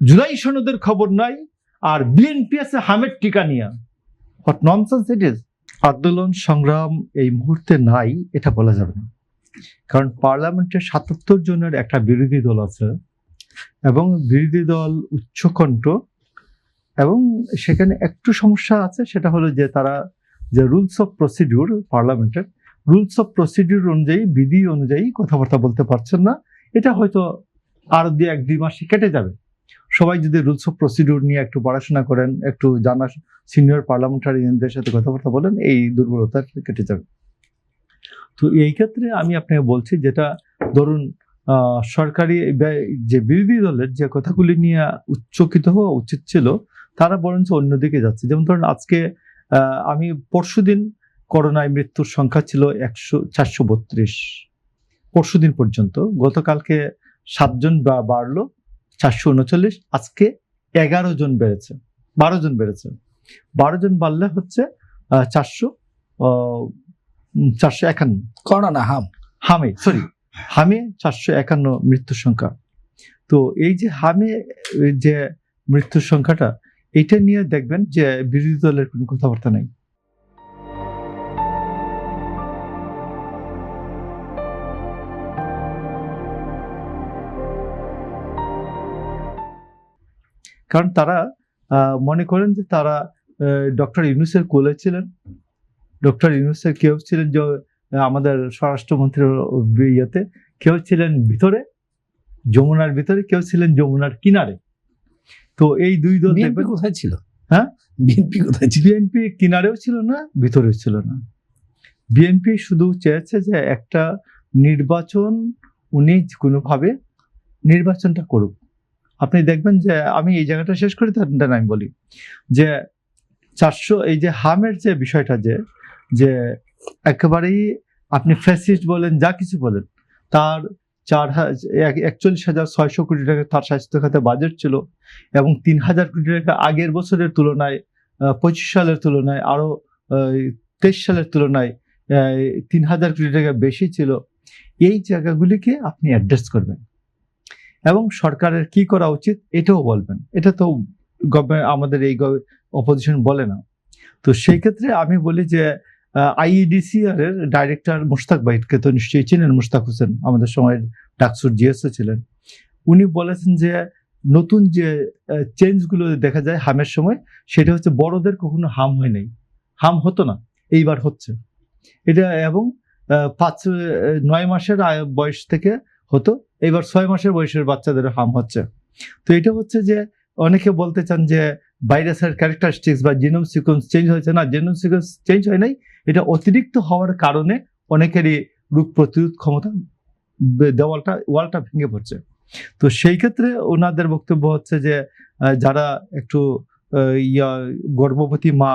জুলাই সনদের খবর নাই, আর বিএনপি আছে হামের টিকা নিয়ে। What nonsense it is. আন্দোলন সংগ্রাম এই মুহূর্তে নাই এটা বলা যাবে না, কারণ পার্লামেন্টে ৭৭ জনের একটা বিরোধী দল আছে এবং বিরোধী দল উচ্চকণ্ঠ, এবং সেখানে একটু সমস্যা আছে, সেটা হলো যে তারা যে রুলস অফ প্রসিডিউর, পার্লামেন্টের রুলস অফ প্রসিডিউর অনুযায়ী, বিধি অনুযায়ী কথাবার্তা বলতে পারছেন না। এটা হয়তো আরো 1-2 মাস কেটে যাবে। সবাই যদি রুলস অফ প্রসিডিউর নিয়ে একটু পড়াশোনা করেন, একটু জানা, সিনিয়র পার্লামেন্টারিয়ানদের সাথে কথাবার্তা বলেন, এই দুর্বলতা কেটে যাবে। তো এই ক্ষেত্রে আমি আপনাকে বলছি, যেটা ধরুন সরকারি যে বিরোধী দলের যে কথাগুলি নিয়ে উচ্চকিত হওয়া উচিত ছিল, তারা বরঞ্চ অন্যদিকে যাচ্ছে। যেমন ধরুন আজকে আমি পরশুদিন করোনায় মৃত্যুর সংখ্যা ছিল 432 পরশুদিন পর্যন্ত। গতকালকে 7 জন বাড়লো 439, আজকে 11 জন বেড়েছে, 12 জন বেড়েছে। 12 জন বাড়লে হচ্ছে 451 করোনা হামে 451 মৃত্যুর সংখ্যা। তো এই যে হামে যে মৃত্যুর সংখ্যাটা, এটা নিয়ে দেখবেন যে বিরোধী দলের কোনো কথাবার্তা নাই। কারণ তারা মনে করেন যে তারা ডক্টর ইউনূসের কোলে ছিলেন। ডক্টর ইউনূসের কেউ ছিলেন যে আমাদের স্বরাষ্ট্রমন্ত্রীর ইয়েতে, কেউ ছিলেন ভিতরে যমুনার ভিতরে, কেউ ছিলেন যমুনার কিনারে। তো এই দুই দল কোথায় ছিল? হ্যাঁ, বিএনপি কোথায় ছিল? বিএনপি কিনারেও ছিল না, ভিতরেও ছিল না। বিএনপি শুধু চেয়েছে যে একটা নির্বাচন, উনি কোনোভাবে নির্বাচনটা করুক। আপনি দেখবেন যে আমি এই জায়গাটা শেষ করে দেন, আমি বলি যে 400 এই যে হামের যে বিষয়টা, যে একেবারেই আপনি ফ্যাসিস্ট বলেন, যা কিছু বলেন, তার 41,600 কোটি টাকা তার স্বাস্থ্য খাতে বাজেট ছিল, এবং 3,000 কোটি টাকা আগের বছরের তুলনায়, 25 সালের তুলনায়, আরো 23 সালের তুলনায় 3,000 কোটি টাকা বেশি ছিল। এই জায়গাগুলিকে আপনি অ্যাড্রেস করবেন এবং সরকারের কি করা উচিত এটাও বলবেন। এটা তো গভর্নমেন্ট, আমাদের এই অপোজিশন বলে না। তো সেই ক্ষেত্রে আমি বলি যে আইইডিসিআর এর ডাইরেক্টর মুশতাক ভাইকে তো নিশ্চয়ই চিনেন, মুশতাক হোসেন, আমাদের সময়ের ডাকসুর জিএসও ছিলেন। উনি বলেছেন যে নতুন যে চেঞ্জগুলো দেখা যায় হামের সময়, সেটা হচ্ছে বড়দের কখনো হাম হয় নাই, হাম হতো না, এইবার হচ্ছে এটা। এবং 9 মাসের বয়স থেকে হতো, এবার 6 মাসের বয়সের বাচ্চাদের হাম হচ্ছে। তো এটা হচ্ছে যে অনেকে বলতে চান যে ভাইরাসের ক্যারেক্টারিস্টিক্স বা জিনোম সিকোয়েন্স চেঞ্জ হয়েছে। না, জিনোম সিকোয়েন্স চেঞ্জ হয় নাই, এটা অতিরিক্ত হওয়ার কারণে অনেকেরই রোগ প্রতিরোধ ক্ষমতা ওয়ালটা ভেঙে পড়ছে। তো সেই ক্ষেত্রে ওনাদের বক্তব্য হচ্ছে যে যারা একটু গর্ভবতী মা,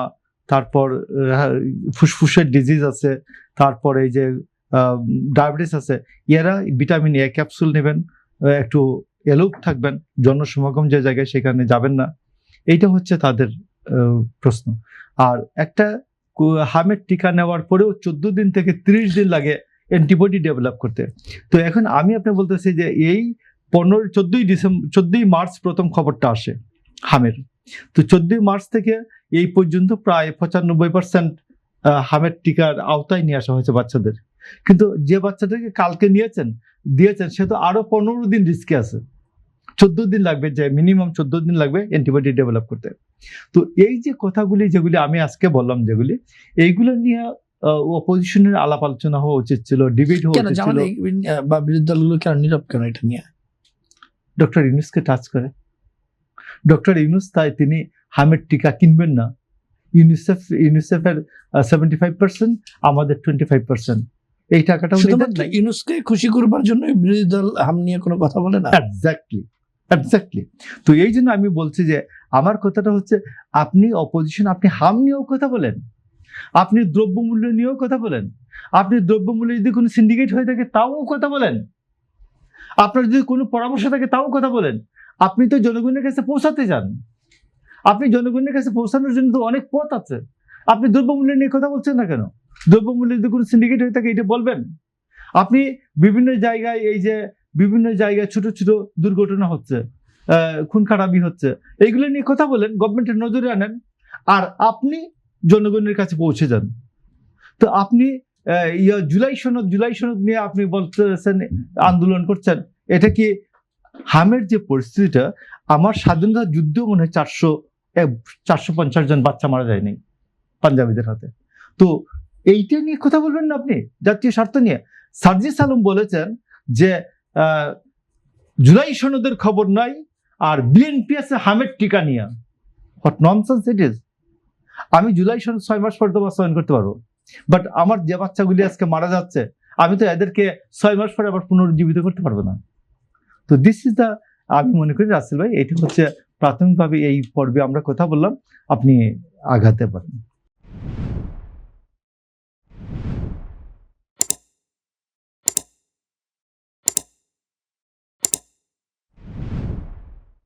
তারপর ফুসফুসের ডিজিজ আছে, তারপর এই যে ডায়াবেটিস আছে, এরা ভিটামিন এ ক্যাপসুল নেবেন, একটু এলোক থাকবেন, জনসমাগম যে জায়গায় সেখানে যাবেন না। এইটা হচ্ছে তাদের প্রশ্ন। আর একটা হামের টিকা নেওয়ার পরেও 14 দিন থেকে 30 দিন লাগে অ্যান্টিবডি ডেভেলপ করতে। তো এখন আমি আপনি বলতেছি যে এই 14ই মার্চ প্রথম খবরটা আসে হামের। তো 14ই মার্চ থেকে এই পর্যন্ত প্রায় 95% হামের টিকার আওতায় নিয়ে আসা হয়েছে বাচ্চাদের। কিন্তু যে বাচ্চাটাকে কালকে দিয়েছেন সে তো আরো 15 দিন রিস্কে আছে। 14 দিন লাগবে, যে মিনিমাম 14 দিন লাগবে অ্যান্টিবডি ডেভেলপ করতে। তো এই যে কথাগুলি যেগুলি আমি আজকে বললাম, যেগুলি এইগুলো নিয়ে অপোজিশনের আলাপ আলোচনা হওয়া উচিত ছিল, ডিবেট হওয়া উচিত ছিল। বা বিরোধী দলগুলো কেন নীরব, কেন এটা নিয়ে? ডক্টর ইউনূসকে টাচ করে। ডক্টর ইউনূস তাই তিনি হামের টিকা কিনবেন না। ইউনিসেফের 75%, আমাদের 25%। এই টাকাটা ইউনূসকে খুশি করবার জন্য বিরোধী দল হাম নিয়ে কোনো কথা বলে না। এক্স্যাক্টলি। তো এই জন্য আমি বলছি যে আমার কথাটা হচ্ছে, আপনি অপোজিশন, আপনি হাম নিয়েও কথা বলেন, আপনি দ্রব্যমূল্য নিয়েও কথা বলেন, আপনি দ্রব্যমূল্য যদি কোনো সিন্ডিকেট হয়ে থাকে তাও কথা বলেন, আপনার যদি কোনো পরামর্শ থাকে তাও কথা বলেন। আপনি তো জনগণের কাছে পৌঁছাতে চান, আপনি জনগণের কাছে পৌঁছানোর জন্য তো অনেক পথ আছে। আপনি দ্রব্যমূল্য নিয়ে কথা বলছেন না কেন? দ্রব্যমূল্য যদি কোনো সিন্ডিকেট হয়ে থাকে এটা বলবেন। আপনি বিভিন্ন জায়গায় ছোট ছোট দুর্ঘটনা হচ্ছে, খুন খারাপি হচ্ছে, এইগুলো নিয়ে কথা বলেন, গভর্নমেন্টের নজরে আনেন, আর আপনি জনগণের কাছে পৌঁছে যান। তো আপনি জুলাই সনদ নিয়ে আপনি বলতেছেন আন্দোলন করছেন, এটা কি হামের যে পরিস্থিতিটা, আমার স্বাধীনতা যুদ্ধ মনে হয় 450 জন বাচ্চা মারা যায়নি পাঞ্জাবিদের হাতে। তো এইটা নিয়ে কথা বলবেন না আপনি, জাতীয় স্বার্থ নিয়ে? সার্জিস আলম বলেছেন যে জুলাই সনদের খবর নাই, আর বিএনপি আছে হামের টিকা নিয়ে। What nonsense it is! আমি জুলাই সনদ 6 মাস পরে তো বাস্তবায়ন করতে পারবো, বাট আমার যে বাচ্চাগুলি আজকে মারা যাচ্ছে, আমি তো এদেরকে 6 মাস পরে আবার পুনরুজ্জীবিত করতে পারবো না। তো দিস ইজ দ্য, আমি মনে করি রাসেল ভাই, এটা হচ্ছে প্রাথমিকভাবে এই পর্বে আমরা কথা বললাম, আপনি আগাতে পারেন।